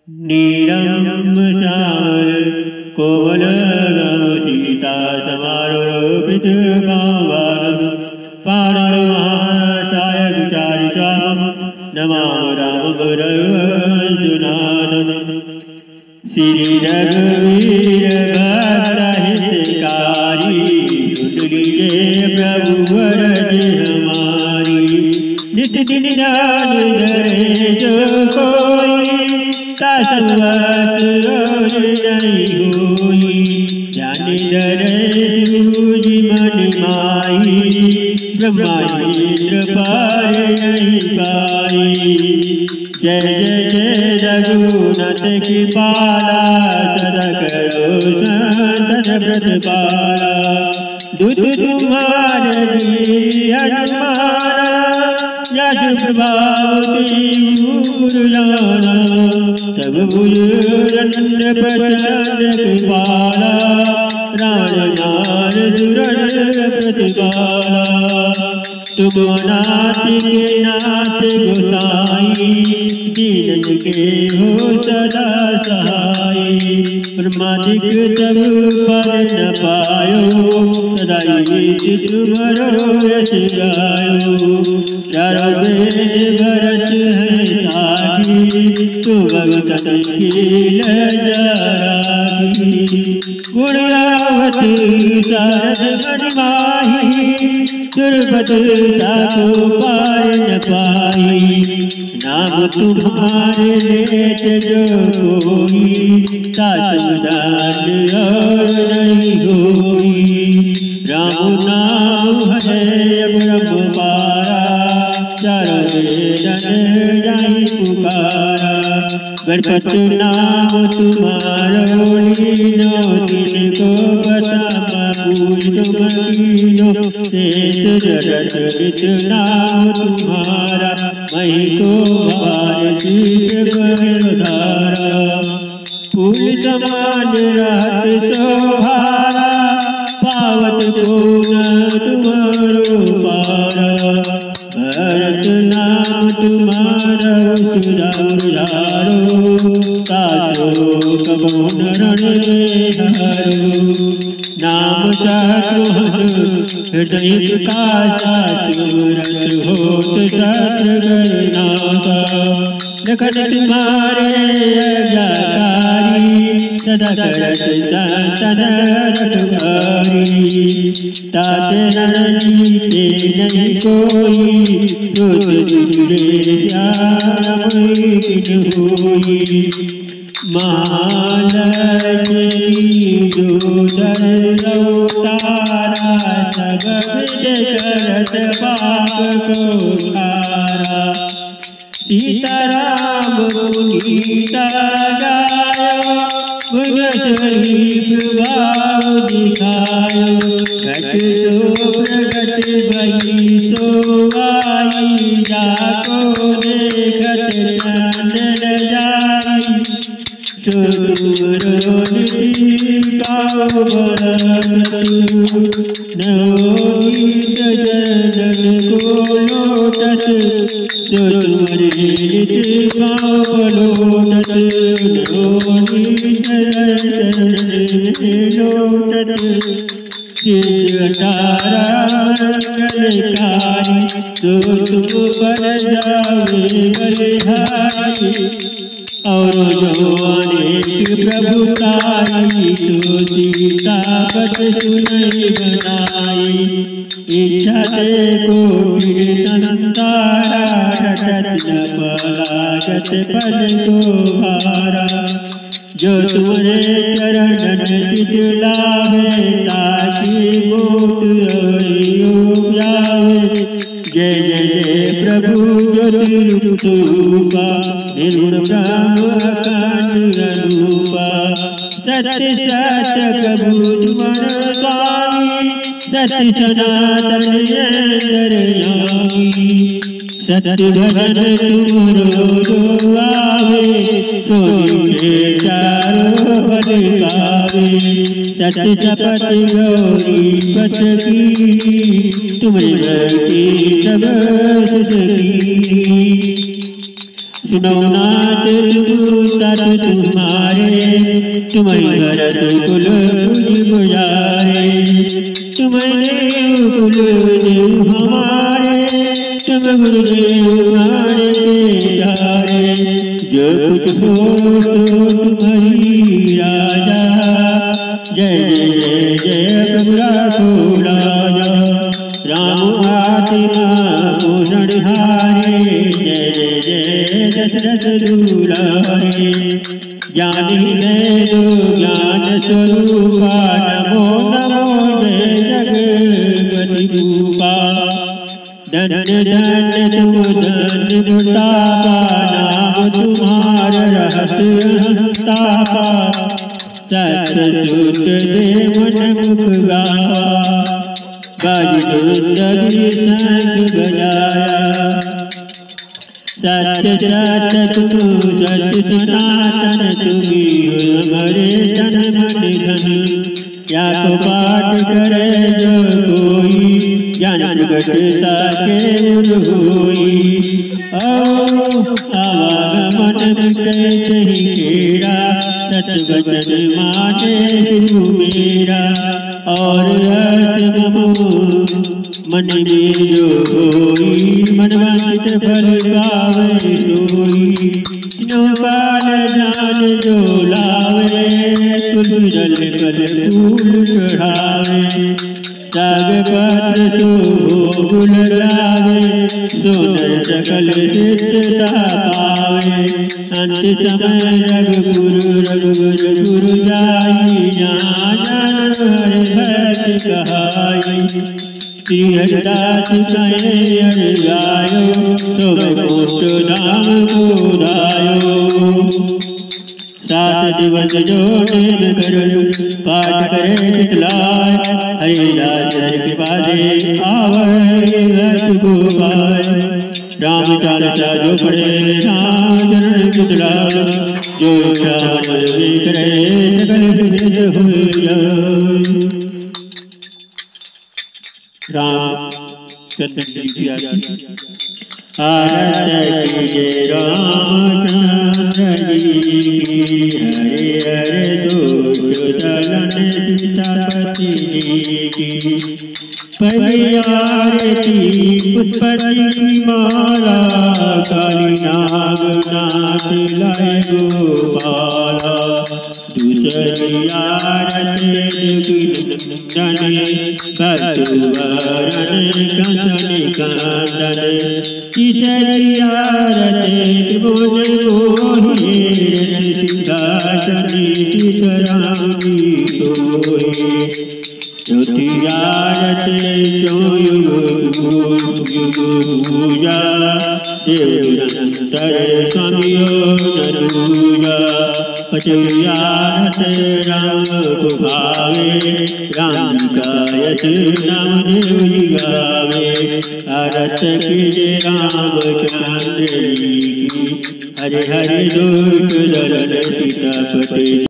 नीलम श्यामल कोमल सीता समारोपित भावान पारमासाय विचारिषाम नमामि रामवरंशनाथं श्री रघुवीर भद्रहितकारी सुन लीजिए प्रभुवर हमारी नित दिन जान धरे जो कोई तासवत नहीं होई जान धरे सूझी मन माई ब्रह्मा इंद्र पार नहीं पाई जय जय जय रघुनाथ की पाला सदा करो संतन व्रत पाला दूध तुम्हारे हनुमाना यश प्रभावती गुरुजाना सब बुजुर्ग प्रचंड कृपाला राण नार दुरण प्रतिपाला तुम नाथ के नाथ गोसाई दीन के हो सदा सहाय ब्रह्मादिक तब पर न पायो सदा तुम्हारो यश गायो चारों वेद भरत है साखी तू भगत खिल जारागी गुण गावत सारद मन माही दुर्गत को पार न पाई नाम तुम्हारे लेत जो कोई सासुदान और नहीं होई राम नाम है ब्रह्म पारा चारों वेदन जाहि पुकारा गणपति नाम तुम्हारो लीनो दिन को बता पूज मकीनो शेष जगत विद नाम तुम्हारा मही को भारती बधारा फूल समान रात सोहारा पावत गुण तुम्हारो पारा भरत नाम तुम्हारा उजारो ताजो कबून रण नाम चातुर हृदय प्रकाशा चूरत होत सतगरनाथा लखन तुम्हारे अज्ञाकारी सदा करत संतन रखवारी ताते रणनीते नहीं कोई सोच तुझे श्याम किन होई महालक्ष्मी जोदर अवतारा सब करत पाप को हारा सीताराम गीता गायो गुण प्रभाव दिखायो घट तो प्रगट भई तो आई जाको देखत चंदन जाई चतुरो निकाओ नवोदित जनन को लोटत चतुरे निकाओ लोटत नवोदित जनन लोटत चिरताराकारी तो तुम पर जावे बलिहारी और जो अनेक प्रभुताई तो सीतापत सुनई बनाई इच्छा से कोटि संतारा रटत न पलागत पद को भारा जो तुम्हारे चरणन चित लावे ताकि मोट जावे जय जय जय प्रभु ज्योति रूपा निर्गुण ब्रह्म अखंड रूपा सत्य सत्य प्रभु तुमन स्वामी सत्य सनातन अंतर्यामी सत्य भजन तुमरो जो आवे सोई के चारों पद गावे सत्य शपथ गौरी पथ की तुम्हें भक्ति सब सुध की सुनो नाथ सत तुम्हारे, तुम्हें भरत कुल गुजारे, तुम्हें कुल हमारे, तुम गुरुदेव हमारे प्यारे, जो कुछ हो तुम्हारी राजा, जय जय जय प्रभु राजा, राम आत्मा पूर्णहारे, जय जय दशरथ दुलारे, ज्ञान दे दो ज्ञान स्वरूपा, नमो नमो जय जगपति रूपा, धन धन तुम धन दुतापा, नाम तुम्हारा रहस्य तापा, सतसुत दे मन मुख गावा, बाजी संग बजाया, सत्य सत्य तुम सत्य सनातन, तुम्ही हमारे तन मन धन, क्या तो पाठ करे जो कोई, ज्ञान प्रगटता के होई, आवागमन मिटे सही केरा, सत वचन माने गुरु मेरा, और रस मन में जो होई, मनवांचित फल पावे सोई, नौकाल जान जो लावे, तुलसी दल फल फूल चढ़ावे, साग पत्र शोभुल लावे, सोनर सकल सिद्धता पावे, अंत समय रघुवर गुरु जाई, जान हरि भक्त कहाई, श्री हरिदास कहे हरि गायो, तो मोक्ष धाम को धायो, सात दिवस जो नेम कर पाठ करे चितलाय, हरिदास हरि कृपा से आवै रस को पाए, राम चालीसा जो पढ़े राम चरण चितलाय, जो इच्छा मन में करे सकल सिद्ध होय। राम चंद्र जी की आरत कीजिए रामचंद्र जी की, हरे हरे दोष दलन सीतापति की, पहली आरती पुष्पति की माला, काली नाग नाच लाए गोपाला, दूसरी आरती नंदन कतुवरन कंसन कंदन, तीसरी आरती बोझ मोहिए, सिंहासन सीताराम सोए, चौथी आरती जो युग युग पूजा, देव निरंतर स्वामियों नरूजा, पचवी आरती राम को भावे, राम का यश नाम देव जी गावे, आरत कीजिए रामचंद्र जी की, हरे हरे दोष दलन सीतापति।